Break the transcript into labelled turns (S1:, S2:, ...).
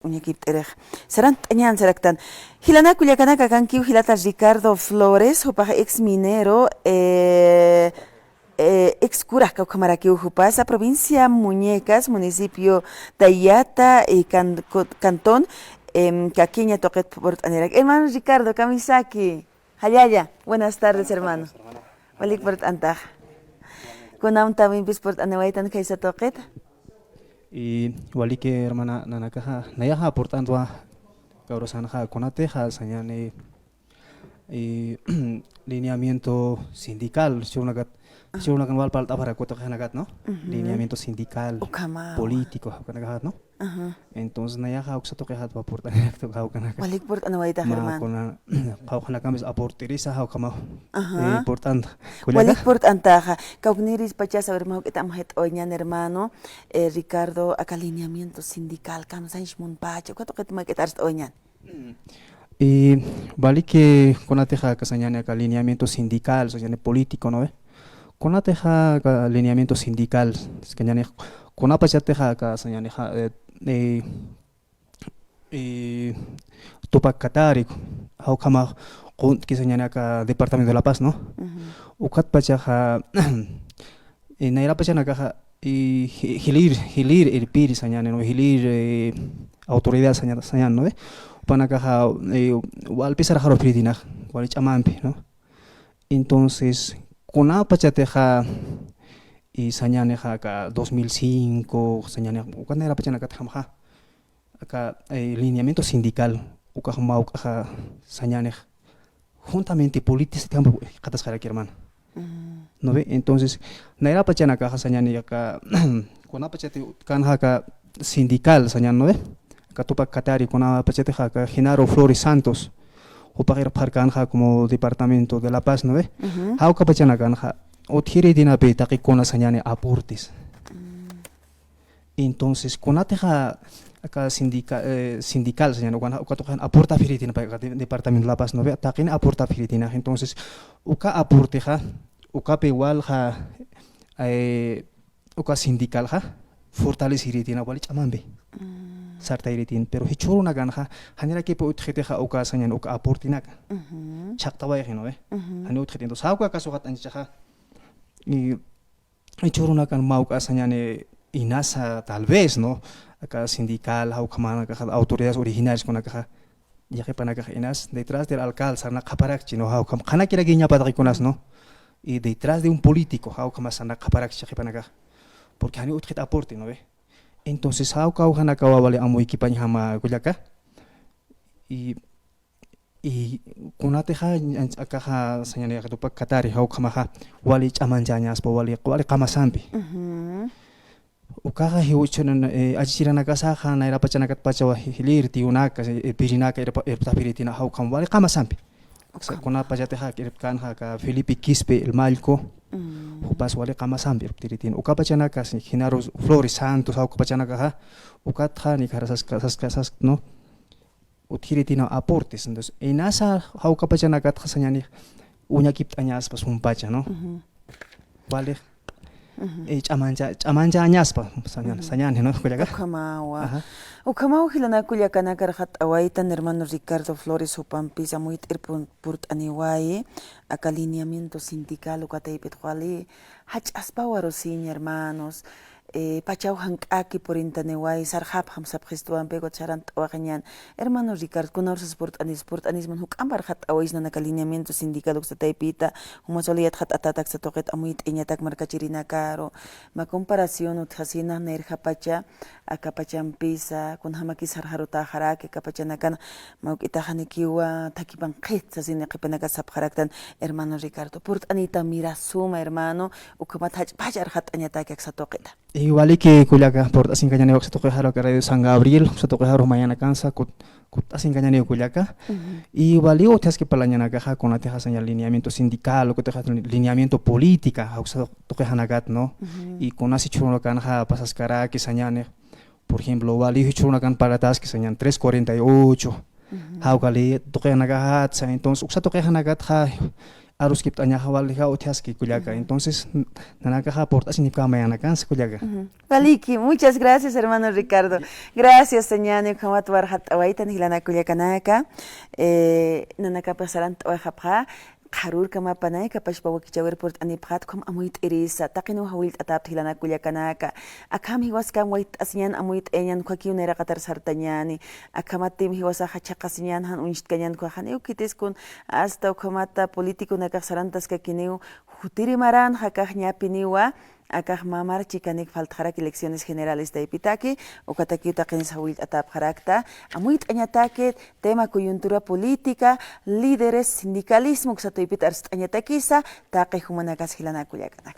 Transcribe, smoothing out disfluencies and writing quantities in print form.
S1: Uñakipterej. Serán tenían selectan. Hilana Culiacana Cacanquiu Hilata Ricardo Flores, Jupaja ex minero, ex cura Caucamaraquiu Jupasa, provincia Muñecas, municipio Tayata y Cantón, Caquiña Toquet Portanerak. Hermano Ricardo Kamisaki, Hayaya, buenas tardes, hermano. Walik Port Antag. Con un también bis Port Anewaitan Kaisa Toquet.
S2: Y wali que hermana nanakaja nayaja portando a caurosanaja conateja sañane lineamiento sindical chunakan wal palta para cotogenagat no lineamiento sindical político kanagat no entonces nayaja uxato que hat portan esto kaukana
S1: walik port anawaita hermano
S2: con kaukana kamis aporterisa haukama importante
S1: walik port antaja kaukniris pacha saber mau kita mahet oñan hermano Ricardo acá lineamiento sindical kam sanshmun pacha cuánto que te maquetar oñan
S2: y vale que con ateja casañane acá lineamiento sindical soñane político no ve con ateja lineamiento sindical es que ñane con apachateja casañane Tupac Katari, Haukama, que señala acá Departamento de la Paz, ¿no? Ukat Pachaja, en Naira Pachanacaja, y Hilir, el Piri, señala, ¿no? Hilir, autoridad, señala, ¿no? Panacaja, Walpizar Jaro Pridina, Walichamampi, ¿no? Entonces, con Apachateja, y señala acá 2005, señala, ¿cuándo era Pachanacaja? Acá lineamiento sindical ukahma sañanej juntamente políticos tiempo katas jara hermano no ve entonces naira pachana caja sañane acá con apachete kan acá sindical sañan no ve acá topa katari con apachete acá Genaro Flores Santos o para parkan como departamento de La Paz no ve hauka pachana kan o tire dina pe taqi con sañane aportes entonces con ateja acá sindical señor cuando aporta filitina para departamento de La Paz no ve taquina aporta filitina entonces uka aporteja uka igual ja uka sindical ja fortaleciritina wali chamambe sarta iritin pero hichuru na ganja hanera que po utjeteja uka señor uka aportina chakta wa no ve hani utjete entonces uka caso gat anchaja y hichuru na kan mauka señor inasa tal vez no acá sindical haukamana autoridades originarias con acá ya que para acá inas detrás del alcalde sana kaparak chino haukam kana kira guiña para conas no y detrás de un político haukama sana kaparak ya que para acá porque hani utjet aporte no ve entonces haukau hana kawale amu equipaña hama gulaka y kunate ha acá señala que tupak katari haukama wali chamanjañas po wali kamasampi ukaha hiuchon achirana kasaha na era pachanakat pachawa hilir tiunaka pirinaka era tapiritina haukam wali kamasampi kuna pachateha kirkanha ka Felipe Quispe el Malco upas wali kamasampi tiritin ukapachanaka Genaro Flores Santos haukapachanaka ukatha ni karasas no utiritina aportes entonces enasa haukapachanaka thasañani uñakip añas pas un pacha no vale chamanja añaspa sañan no kuyaga
S1: ukamawa hilana Culiacana karhat awaitan hermano Ricardo Flores upampisa muy purt aniwaye acá lineamiento sindical ukataipet wali hach aspawaro sin hermanos pachau hankaki por intaneway sarhab hamsab khistuan pego charant waganyan hermano Ricardo kunor sport anis man huk ambar khat awais na alineamiento sindical ukataipita humasoliyat khat atatak sa toket amuit inyatak markachirina karo ma comparación uthasina nerja pacha acá pachampisa kun hamaki sarharuta harake kapachanakan maukita hanikiwa takiban qit sasine qipanaga sabkharaktan hermano Ricardo purt anita mira suma hermano ukamat hach pajar khat anyatak sa toketa
S2: igual que Culiaca por así cañane se toque jaro que radio San Gabriel se toque jaro mañana cansa así cañane Culiaca y igual yo te que para mañana caja con la teja señal lineamiento sindical o que teja lineamiento política se toque hanagat no y con así chulo canja pasas cara que señane por ejemplo vali chulo can para tas que señan 348 haukali toque hanagat entonces usa toque hanagat aruskip añaja valija utiaski kullaka. Entonces, nanakaja porta significa mañana cansa kullaka.
S1: Valiki, muchas gracias, hermano Ricardo. Gracias, señani, kamat warhat awaitan hilana kullakanaka. Nanaka pasaran tawajapha. Harur kama panay kapash bawa kijawer port aniphat kom amuit irisa takinu hawilt atap hilana kullakanaka akam hiwas kam wait asyan amuit enyan kwaki unera qatar sartanyani akamatim hiwasa hachaqasyan han unshit kanyan kwa han eukitis kun hasta kamata politiko nakak sarantas kakiniu hutiri maran hakaj ñapiniwa akaj mamar chikanik faltjarak elecciones generales de Ipitaki o kataki utaqenis hawilt atap jarakta amuit añatake tema coyuntura política líderes sindicalismo ksatoipit arst añatakisa taqe humanakas hilana kullakanak